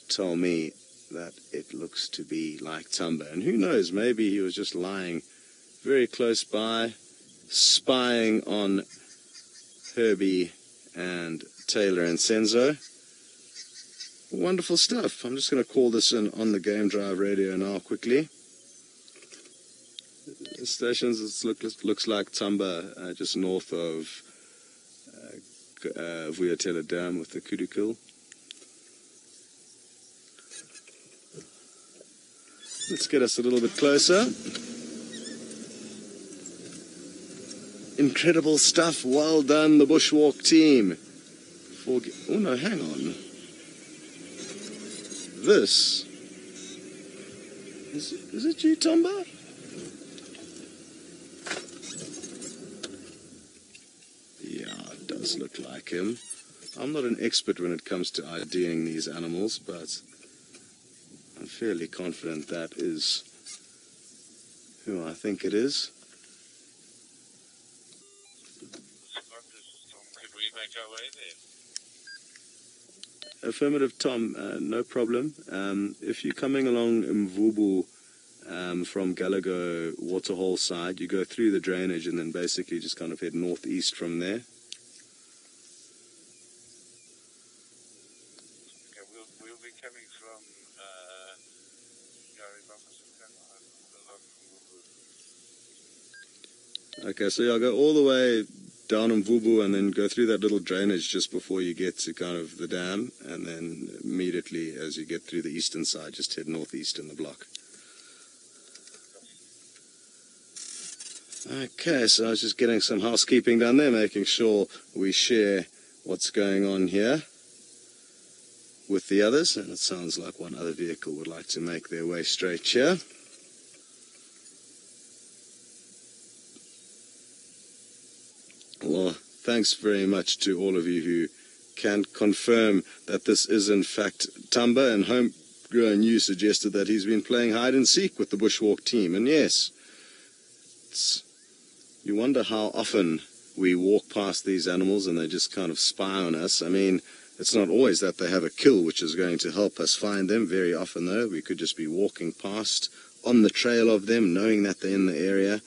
tell me that it looks to be like Thamba. And who knows, maybe he was just lying very close by, spying on Herbie and Taylor and Senzo. Wonderful stuff. I'm just going to call this in on the Game Drive radio now quickly. Stations, it looks like Thamba, just north of Vultures Dam with the Kudu kill. Let's get us a little bit closer. Incredible stuff. Well done, the Bushwalk team. Oh no, hang on. This is it you, Thamba? Yeah, it does look like him. I'm not an expert when it comes to IDing these animals, but I'm fairly confident that is who I think it is. Could we make our way there? Affirmative, Tom, no problem. If you're coming along Mvubu from Galago Waterhole side, you go through the drainage and then basically just kind of head northeast from there. Okay, we'll be coming from Okay, so I'll go all the way down Mvubu and then go through that little drainage just before you get to kind of the dam, and then immediately as you get through the eastern side, just head northeast in the block. Okay, so I was just getting some housekeeping done there, making sure we share what's going on here with the others, and it sounds like one other vehicle would like to make their way straight here. Well, thanks very much to all of you who can confirm that this is in fact Thamba, and Homegrown You suggested that he's been playing hide and seek with the Bushwalk team, and yes, you wonder how often we walk past these animals and they just kind of spy on us. I mean, it's not always that they have a kill which is going to help us find them. Very often though, we could just be walking past on the trail of them, knowing that they're in the area,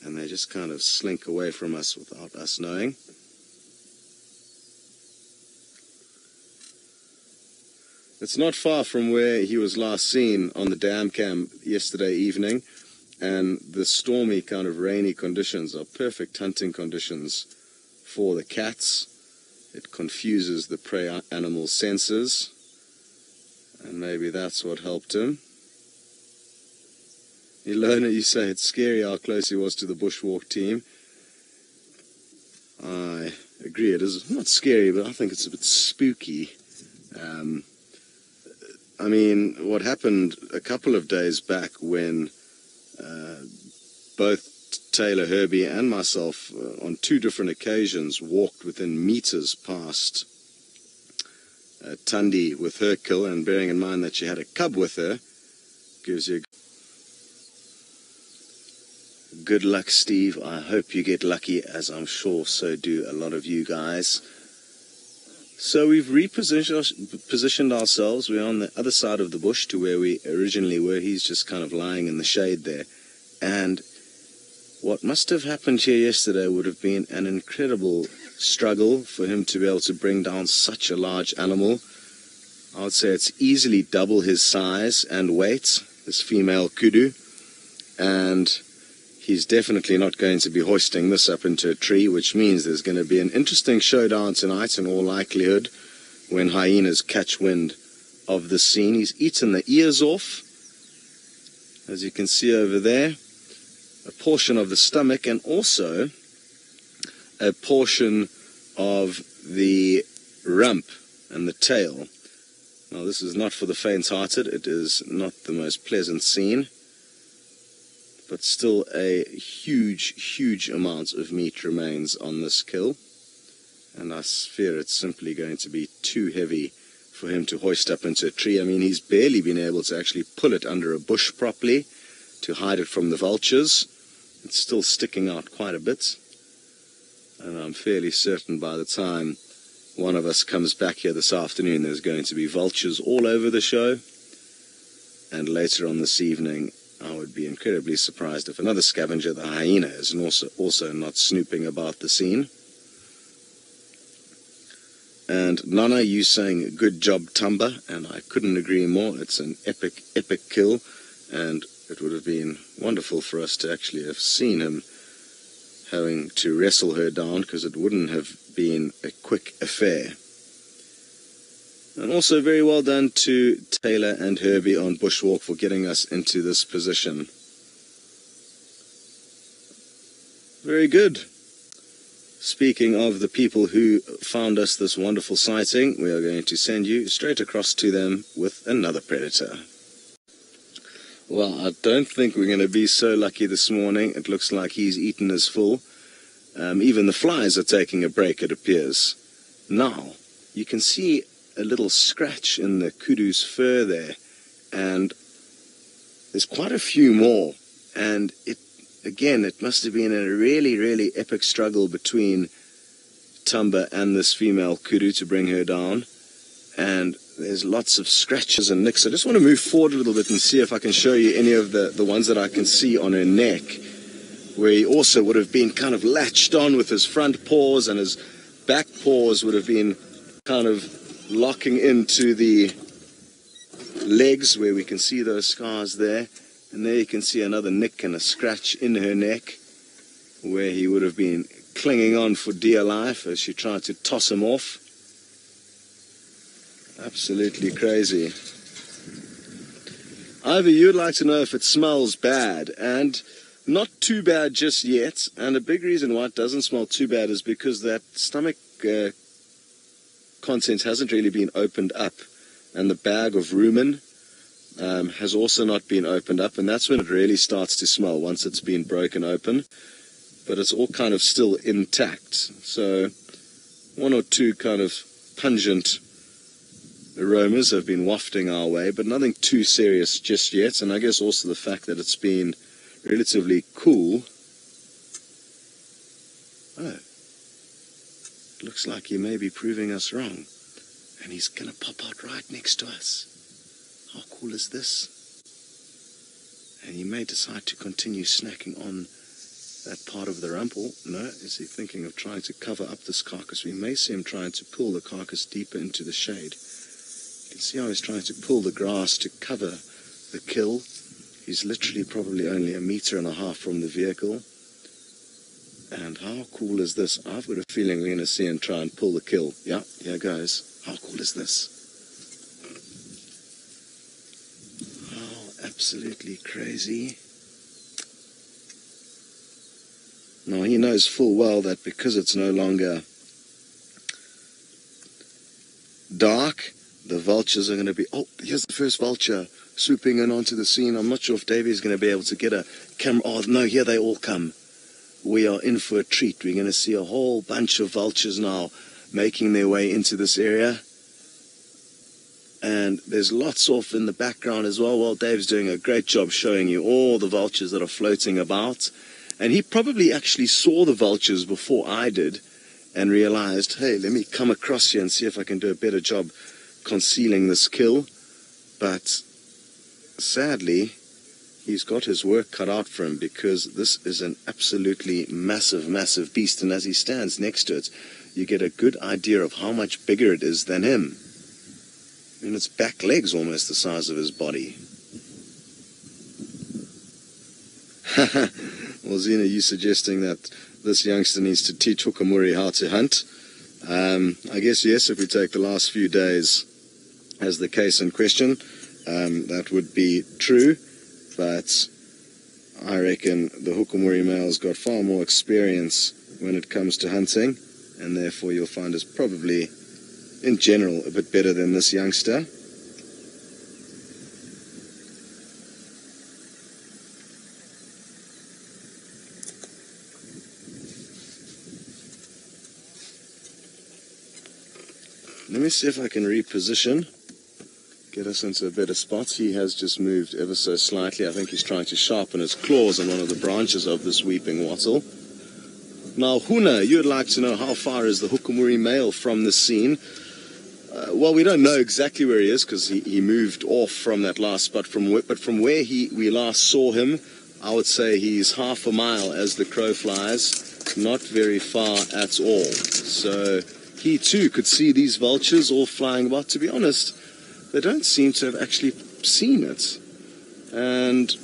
and they just kind of slink away from us without us knowing. It's not far from where he was last seen on the dam cam yesterday evening, and the stormy kind of rainy conditions are perfect hunting conditions for the cats. It confuses the prey animal's senses, and maybe that's what helped him. Ilona, you say it's scary how close he was to the Bushwalk team. I agree, it is not scary, but I think it's a bit spooky. I mean, what happened a couple of days back when both Taylor, Herbie and myself on two different occasions walked within meters past Tundi with her kill, and bearing in mind that she had a cub with her, gives you good luck, Steve. I hope you get lucky, as I'm sure so do a lot of you guys. So we've repositioned ourselves. We're on the other side of the bush to where we originally were. He's just kind of lying in the shade there. And what must have happened here yesterday would have been an incredible struggle for him to be able to bring down such a large animal. I would say it's easily double his size and weight, this female kudu. And he's definitely not going to be hoisting this up into a tree, which means there's going to be an interesting showdown tonight in all likelihood when hyenas catch wind of the scene. He's eaten the ears off, as you can see over there, a portion of the stomach and also a portion of the rump and the tail. Now, this is not for the faint-hearted. It is not the most pleasant scene, but still a huge amount of meat remains on this kill, and I fear it's simply going to be too heavy for him to hoist up into a tree. I mean, he's barely been able to actually pull it under a bush properly to hide it from the vultures. It's still sticking out quite a bit, and I'm fairly certain by the time one of us comes back here this afternoon, there's going to be vultures all over the show. And later on this evening, I would be incredibly surprised if another scavenger, the hyena, is also not snooping about the scene. And Nana, you saying good job, Thamba, and I couldn't agree more. It's an epic, epic kill, and it would have been wonderful for us to actually have seen him having to wrestle her down, because it wouldn't have been a quick affair. And also very well done to Taylor and Herbie on Bushwalk for getting us into this position. Very good. Speaking of the people who found us this wonderful sighting, we are going to send you straight across to them with another predator. Well, I don't think we're going to be so lucky this morning. It looks like he's eaten his full. Even the flies are taking a break, it appears. Now, you can see a little scratch in the kudu's fur there, and there's quite a few more, and it must have been a really, really epic struggle between Thamba and this female kudu to bring her down, and there's lots of scratches and nicks. I just want to move forward a little bit and see if I can show you any of the ones that I can see on her neck, where he also would have been kind of latched on with his front paws, and his back paws would have been kind of locking into the legs, where we can see those scars there. And there you can see another nick and a scratch in her neck, where he would have been clinging on for dear life as she tried to toss him off. Absolutely crazy. Ivor, you'd like to know if it smells bad, and not too bad just yet. And a big reason why it doesn't smell too bad is because that stomach content hasn't really been opened up, and the bag of rumen has also not been opened up, and that's when it really starts to smell, once it's been broken open. But it's all kind of still intact, so one or two kind of pungent aromas have been wafting our way, but nothing too serious just yet. And I guess also the fact that it's been relatively cool. Oh, looks like he may be proving us wrong, and he's going to pop out right next to us. How cool is this? And he may decide to continue snacking on that part of the rump. No, is he thinking of trying to cover up this carcass? We may see him trying to pull the carcass deeper into the shade. You can see how he's trying to pull the grass to cover the kill. He's literally probably only 1.5 meters from the vehicle. And how cool is this? I've got a feeling we're going to see him try and pull the kill. Yeah, here goes. How cool is this? Oh, absolutely crazy. Now, he knows full well that because it's no longer dark, the vultures are going to be... Oh, here's the first vulture swooping in onto the scene. I'm not sure if Davey's going to be able to get a camera. Oh, no, here they all come. We are in for a treat. We're going to see a whole bunch of vultures now making their way into this area. And there's lots off in the background as well. Well, Dave's doing a great job showing you all the vultures that are floating about. And he probably actually saw the vultures before I did and realized, hey, let me come across here and see if I can do a better job concealing this kill. But sadly, he's got his work cut out for him, because this is an absolutely massive, massive beast. And as he stands next to it, you get a good idea of how much bigger it is than him. I mean, its back leg's almost the size of his body. Well, Zena, you suggesting that this youngster needs to teach Hukamuri how to hunt? I guess yes, if we take the last few days as the case in question, that would be true. But I reckon the Hukamuri male's got far more experience when it comes to hunting, and therefore you'll find us probably, in general, a bit better than this youngster. Let me see if I can reposition, get us into a better spot. He has just moved ever so slightly. I think he's trying to sharpen his claws on one of the branches of this weeping wattle. Now, Huna, you'd like to know how far is the Hukumuri male from the scene. Well, we don't know exactly where he is because he moved off from that last spot. But from where we last saw him, I would say he's half a mile as the crow flies. Not very far at all. So he too could see these vultures all flying about. To be honest, they don't seem to have actually seen it. And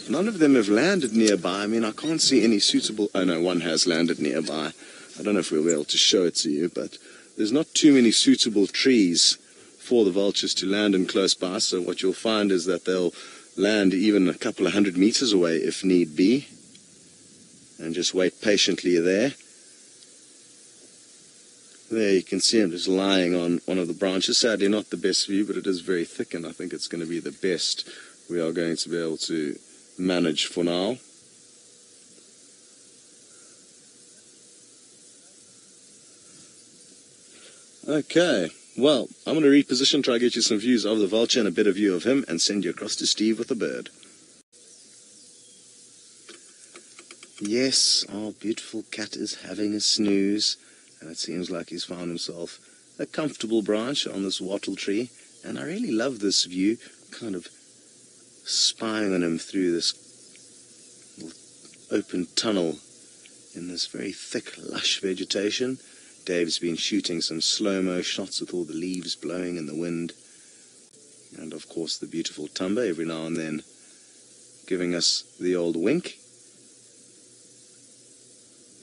none of them have landed nearby. I mean, I can't see any suitable... Oh no, one has landed nearby. I don't know if we'll be able to show it to you, but there's not too many suitable trees for the vultures to land in close by. So what you'll find is that they'll land even a couple of 100 meters away if need be, and just wait patiently there. There you can see him just lying on one of the branches. Sadly not the best view, but it is very thick, and I think it's going to be the best we are going to be able to manage for now. Okay, well, I'm going to reposition, try to get you some views of the vulture and a better view of him, and send you across to Steve with the bird. Yes, our beautiful cat is having a snooze, and it seems like he's found himself a comfortable branch on this wattle tree, and I really love this view, kind of spying on him through this open tunnel in this very thick, lush vegetation. Dave's been shooting some slow-mo shots with all the leaves blowing in the wind. And of course the beautiful Thamba every now and then giving us the old wink.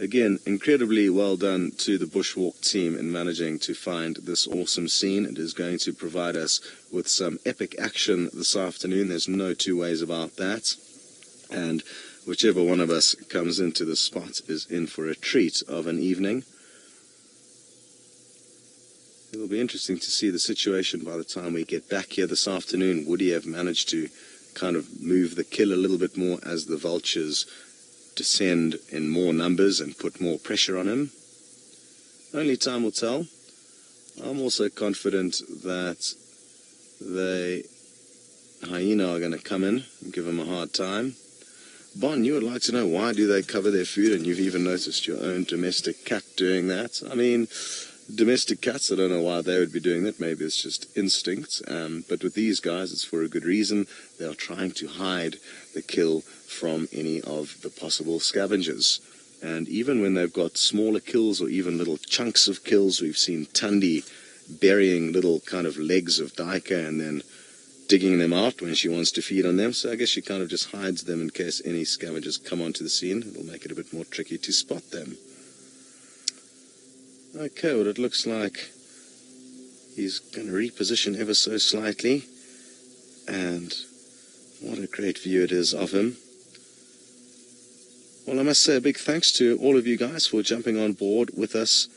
Again, incredibly well done to the Bushwalk team in managing to find this awesome scene. It is going to provide us with some epic action this afternoon. There's no two ways about that. And whichever one of us comes into the spot is in for a treat of an evening. It'll be interesting to see the situation by the time we get back here this afternoon. Would he have managed to kind of move the kill a little bit more as the vultures descend in more numbers and put more pressure on him? Only time will tell. I'm also confident that the hyena are going to come in and give him a hard time. Bon, you would like to know why do they cover their food, and you've even noticed your own domestic cat doing that. I mean, domestic cats, I don't know why they would be doing that. Maybe it's just instinct. But with these guys, it's for a good reason. They are trying to hide the kill from any of the possible scavengers. And even when they've got smaller kills or even little chunks of kills, we've seen Thandi burying little kind of legs of Daika and then digging them out when she wants to feed on them. So I guess she kind of just hides them in case any scavengers come onto the scene. It'll make it a bit more tricky to spot them. Okay, well, it looks like he's going to reposition ever so slightly, and what a great view it is of him. Well, I must say a big thanks to all of you guys for jumping on board with us